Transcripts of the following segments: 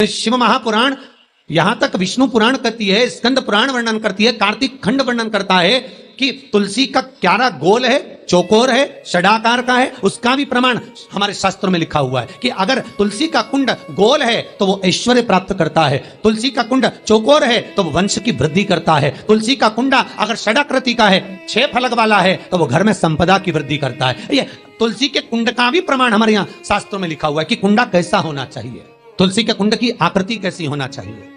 शिव महापुराण, यहां तक विष्णु पुराण करती है, स्कंद पुराण वर्णन करती है, कार्तिक खंड वर्णन करता है कि तुलसी का क्यारा गोल है, चौकोर है, षडाकार का है। उसका भी प्रमाण हमारे शास्त्रों में लिखा हुआ है कि अगर तुलसी का कुंड गोल है तो वो ऐश्वर्य प्राप्त करता है, तुलसी का कुंड चौकोर है तो वो वंश की वृद्धि करता है, तुलसी का कुंडा अगर षडाकृति का है, 6 फलक वाला है, तो वो घर में संपदा की वृद्धि करता है। ये तुलसी के कुंड का भी प्रमाण हमारे यहाँ शास्त्रों में लिखा हुआ है कि कुंडा कैसा होना चाहिए, तुलसी के कुंड की आकृति कैसी होना चाहिए,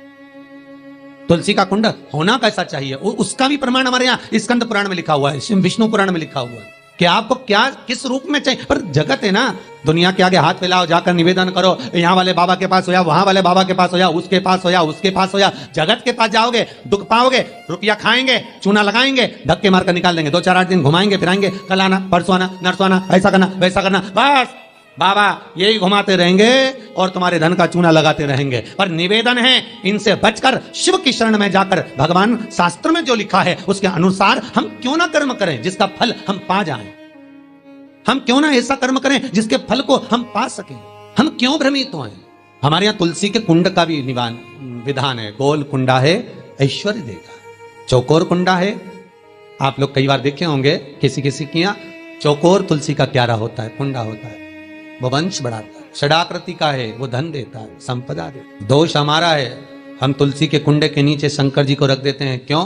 तुलसी का कुंड होना कैसा चाहिए, उसका भी प्रमाण हमारे यहाँ स्कंद पुराण में लिखा हुआ है, विष्णु पुराण में लिखा हुआ है कि आपको क्या किस रूप में चाहिए। पर जगत है ना, दुनिया के आगे हाथ फैलाओ, जाकर निवेदन करो, यहाँ वाले बाबा के पास हो या वहां वाले बाबा के पास हो या उसके पास हो या उसके पास हो या जगत के पास जाओगे, दुख पाओगे, रुपया खाएंगे, चूना लगाएंगे, धक्के मारकर निकाल देंगे, 2-4-8 दिन घुमाएंगे फिराएंगे, कल आना परसों आना नरसों आना, ऐसा करना वैसा करना, बस बाबा यही घुमाते रहेंगे और तुम्हारे धन का चूना लगाते रहेंगे। पर निवेदन है, इनसे बचकर शिव की शरण में जाकर भगवान शास्त्र में जो लिखा है उसके अनुसार हम क्यों ना कर्म करें जिसका फल हम पा जाएं, हम क्यों ना ऐसा कर्म करें जिसके फल को हम पा सकें, हम क्यों भ्रमित हों। हमारे यहाँ तुलसी के कुंड का भी विधान है, गोल कुंडा है ऐश्वर्य देगा, चौकोर कुंडा है, आप लोग कई बार देखे होंगे किसी किसी के यहाँ चौकोर तुलसी का क्यारा होता है, कुंडा होता है, वो वंश बढ़ाता है, षडाकृति का है, वो धन देता है, संपदा देता है। दोष हमारा है, हम तुलसी के कुंडे के नीचे शंकर जी को रख देते हैं, क्यों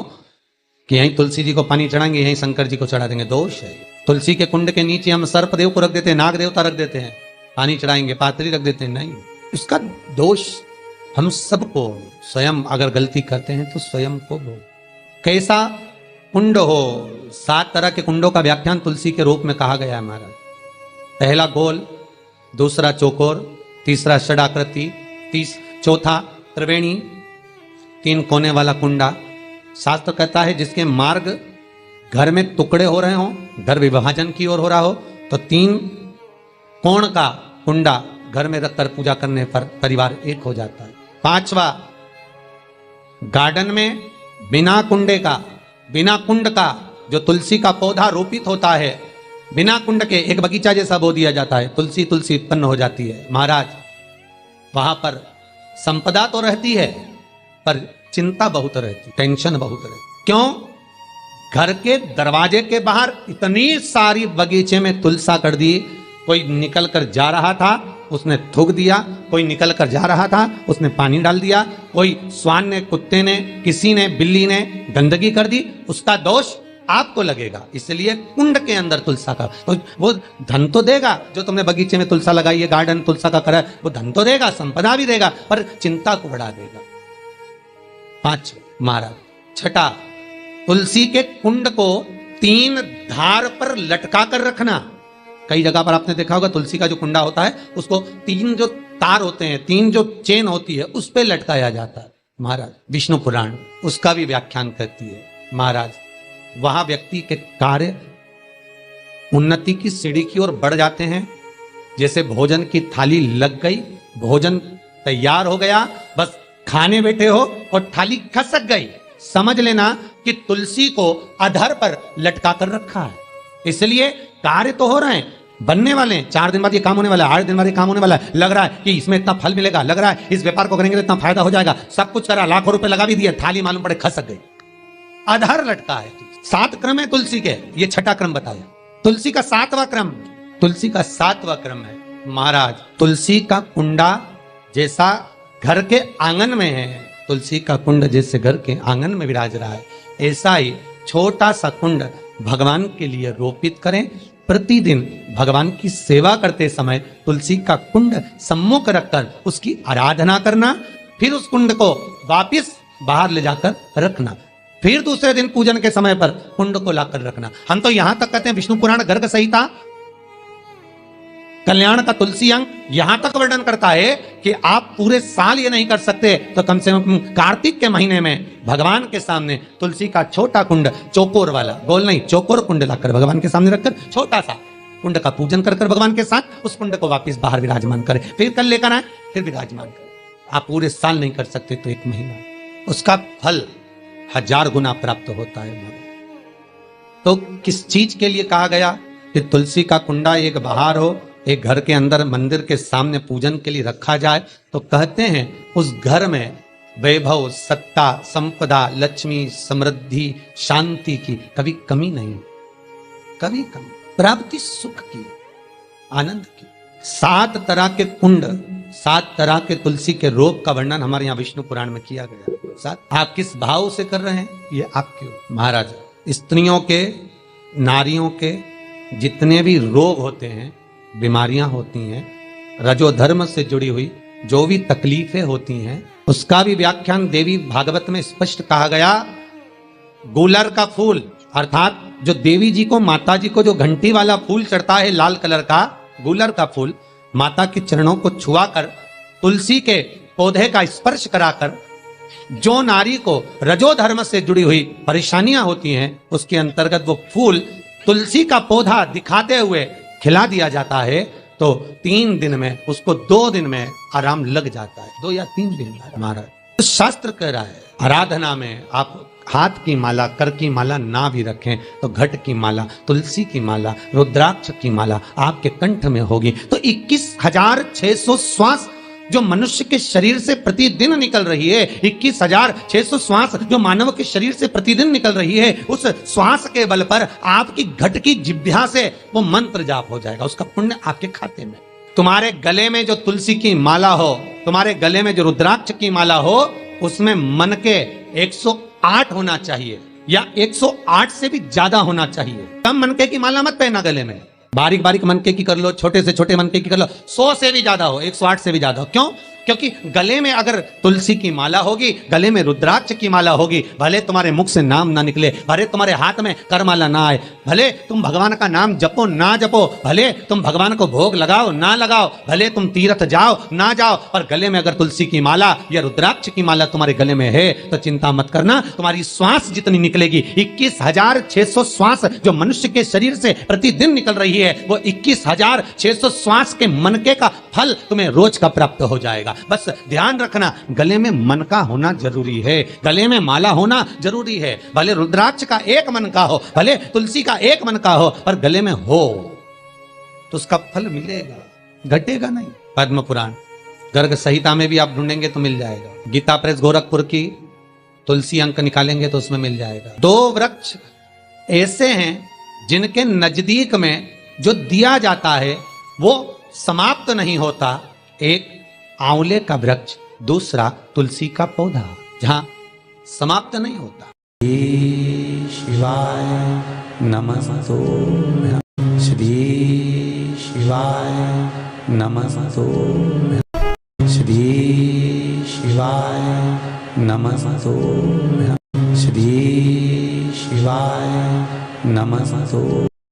कि यहीं तुलसी जी को पानी चढ़ाएंगे, यहीं शंकर जी को चढ़ा देंगे, दोष है। तुलसी के कुंड के नीचे हम सर्पदेव को रख देते हैं, नाग देवता रख देते हैं, पानी चढ़ाएंगे, पात्री रख देते हैं, नहीं, इसका दोष हम सबको, स्वयं अगर गलती करते हैं तो स्वयं को भोग। कैसा कुंड हो, 7 तरह के कुंडों का व्याख्यान तुलसी के रूप में कहा गया है हमारा। पहला गोल, दूसरा चौकोर, तीसरा षडाकृति, चौथा त्रिवेणी, 3 कोने वाला कुंडा। शास्त्र कहता है जिसके मार्ग घर में टुकड़े हो रहे हों, घर विभाजन की ओर हो रहा हो, तो 3 कोण का कुंडा घर में रखकर पूजा करने पर परिवार एक हो जाता है। 5वां, गार्डन में बिना कुंडे का, बिना कुंड का जो तुलसी का पौधा रोपित होता है, बिना कुंड के एक बगीचा जैसा बो दिया जाता है, तुलसी तुलसी उत्पन्न हो जाती है। महाराज वहां पर संपदा तो रहती है पर चिंता बहुत रहती, टेंशन बहुत रहती। क्यों? घर के दरवाजे के बाहर इतनी सारी बगीचे में तुलसा कर दी, कोई निकल कर जा रहा था उसने थूक दिया, कोई निकल कर जा रहा था उसने पानी डाल दिया, कोई श्वान ने, कुत्ते ने, किसी ने, बिल्ली ने गंदगी कर दी, उसका दोष आपको लगेगा। इसलिए कुंड के अंदर तुलसा का, तो वो धन तो देगा, जो तुमने बगीचे में तुलसा लगाई है, गार्डन तुलसा का करा है, वो धन तो देगा, संपदा भी देगा, पर चिंता को बढ़ा देगा। 5 महाराज। 6, तुलसी के कुंड को 3 धार पर लटका कर रखना। कई जगह पर आपने देखा होगा तुलसी का जो कुंडा होता है उसको 3 जो तार होते हैं, 3 जो चेन होती है उस पर लटकाया जाता है। महाराज विष्णु पुराण उसका भी व्याख्यान करती है। महाराज वहां व्यक्ति के कार्य उन्नति की सीढ़ी की ओर बढ़ जाते हैं। जैसे भोजन की थाली लग गई, भोजन तैयार हो गया, बस खाने बैठे हो और थाली खसक गई, समझ लेना कि तुलसी को अधर पर लटका कर रखा है। इसलिए कार्य तो हो रहे हैं, बनने वाले हैं, 4 दिन बाद ये काम होने वाला है, 8 दिन बाद ये काम होने वाला है, लग रहा है कि इसमें इतना फल मिलेगा, लग रहा है इस व्यापार को करेंगे तो इतना फायदा हो जाएगा, सब कुछ करा, लाखों रुपए लगा भी दिए, थाली मालूम पड़े खसक गई, अधर लटका है। 7 क्रम है तुलसी के, ये 6ठा क्रम बताया। तुलसी का 7वां क्रम, तुलसी का 7वां क्रम है महाराज, तुलसी का कुंडा जैसा घर के आंगन में है, तुलसी का कुंड जैसे घर के आंगन में विराज रहा है, ऐसा ही छोटा सा कुंड भगवान के लिए रोपित करें। प्रतिदिन भगवान की सेवा करते समय तुलसी का कुंड सम्मुख रखकर उसकी आराधना करना, फिर उस कुंड को वापिस बाहर ले जाकर रखना, फिर दूसरे दिन पूजन के समय पर कुंड को लाकर रखना। हम तो यहां तक कहते हैं विष्णु पुराण गर्ग संहिता कल्याण का तुलसी अंग यहां तक वर्णन करता है कि आप पूरे साल ये नहीं कर सकते तो कम से कम कार्तिक के महीने में भगवान के सामने तुलसी का छोटा कुंड, चौकोर वाला, गोल नहीं, चौकोर कुंड लाकर भगवान के सामने रखकर छोटा सा कुंड का पूजन कर भगवान के साथ उस कुंड को वापिस बाहर विराजमान करें, फिर कल लेकर आए, फिर विराजमान करें। आप पूरे साल नहीं कर सकते तो 1 महीना, उसका फल 1000 गुना प्राप्त होता है। तो किस चीज के लिए कहा गया कि तुलसी का कुंडा एक बाहर हो एक घर के अंदर मंदिर के सामने पूजन के लिए रखा जाए तो कहते हैं उस घर में वैभव, सत्ता, संपदा, लक्ष्मी, समृद्धि, शांति की कभी कमी नहीं, कभी कमी, प्राप्ति सुख की, आनंद की। 7 तरह के कुंड, 7 तरह के तुलसी के रोग का वर्णन हमारे यहाँ विष्णु पुराण में किया गया। 7 आप किस भाव से कर रहे हैं ये आपके महाराज। स्त्रियों के, नारियों के जितने भी रोग होते हैं, बीमारियां होती हैं, रजोधर्म से जुड़ी हुई जो भी तकलीफें होती हैं, उसका भी व्याख्यान देवी भागवत में स्पष्ट कहा गया। गूलर का फूल अर्थात जो देवी जी को, माता जी को जो घंटी वाला फूल चढ़ता है लाल कलर का, गूलर का फूल, माता के चरणों को छुआकर, तुलसी के पौधे का स्पर्श कराकर जो नारी को रजोधर्म से जुड़ी हुई परेशानियां होती हैं, उसके अंतर्गत वो फूल तुलसी का पौधा दिखाते हुए खिला दिया जाता है तो 3 दिन में, उसको 2 दिन में आराम लग जाता है। 2 या 3 दिन में हमारा तो शास्त्र कह रहा है। आराधना में आप हाथ की माला, कर की माला ना भी रखें तो घट की माला, तुलसी की माला, रुद्राक्ष की माला आपके कंठ में होगी तो 21,600 श्वास जो मनुष्य के शरीर से प्रतिदिन निकल रही है, 21,600 श्वास जो मानव के शरीर से प्रतिदिन निकल रही है, उस श्वास के बल पर आपकी घट की जिह्वा से वो मंत्र जाप हो जाएगा, उसका पुण्य आपके खाते में। तुम्हारे गले में जो तुलसी की माला हो, तुम्हारे गले में जो रुद्राक्ष की माला हो, उसमें मन के 108 होना चाहिए या 108 से भी ज्यादा होना चाहिए। कम मनके की माला मत पहना गले में, बारीक बारीक मनके की कर लो, छोटे से छोटे मनके की कर लो, 100 से भी ज्यादा हो, 108 से भी ज्यादा हो। क्यों? क्योंकि गले में अगर तुलसी की माला होगी, गले में रुद्राक्ष की माला होगी, भले तुम्हारे मुख से नाम ना निकले, भले तुम्हारे हाथ में करमाला ना आए, भले तुम भगवान का नाम जपो ना जपो, भले तुम भगवान को भोग लगाओ ना लगाओ, भले तुम तीर्थ जाओ ना जाओ, पर गले में अगर तुलसी की माला या रुद्राक्ष की माला तुम्हारे गले में है तो चिंता मत करना, तुम्हारी श्वास जितनी निकलेगी, 21,600 श्वास जो मनुष्य के शरीर से प्रतिदिन निकल रही है, वो 21,600 श्वास के मनके का फल तुम्हें रोज का प्राप्त हो जाएगा। बस ध्यान रखना, गले में मन का होना जरूरी है, गले में माला होना जरूरी है, भले रुद्राक्ष का एक मन का हो, भले तुलसी का एक मन का हो, पर गले में हो तो उसका फल मिलेगा, घटेगा नहीं। पद्म पुराण गर्ग संहिता में भी आप ढूंढेंगे तो मिल जाएगा। गीता प्रेस गोरखपुर की तुलसी अंक निकालेंगे तो उसमें मिल जाएगा। 2 वृक्ष ऐसे हैं जिनके नजदीक में जो दिया जाता है वो समाप्त नहीं होता, एक आंवले का वृक्ष, दूसरा तुलसी का पौधा, जहां समाप्त नहीं होता। शिवाय नमस्तुभ्यं, श्री शिवाय नमस्तुभ्यं, श्री शिवाय नमस्तुभ्यं, श्री शिवाय नमस्तुभ्यं।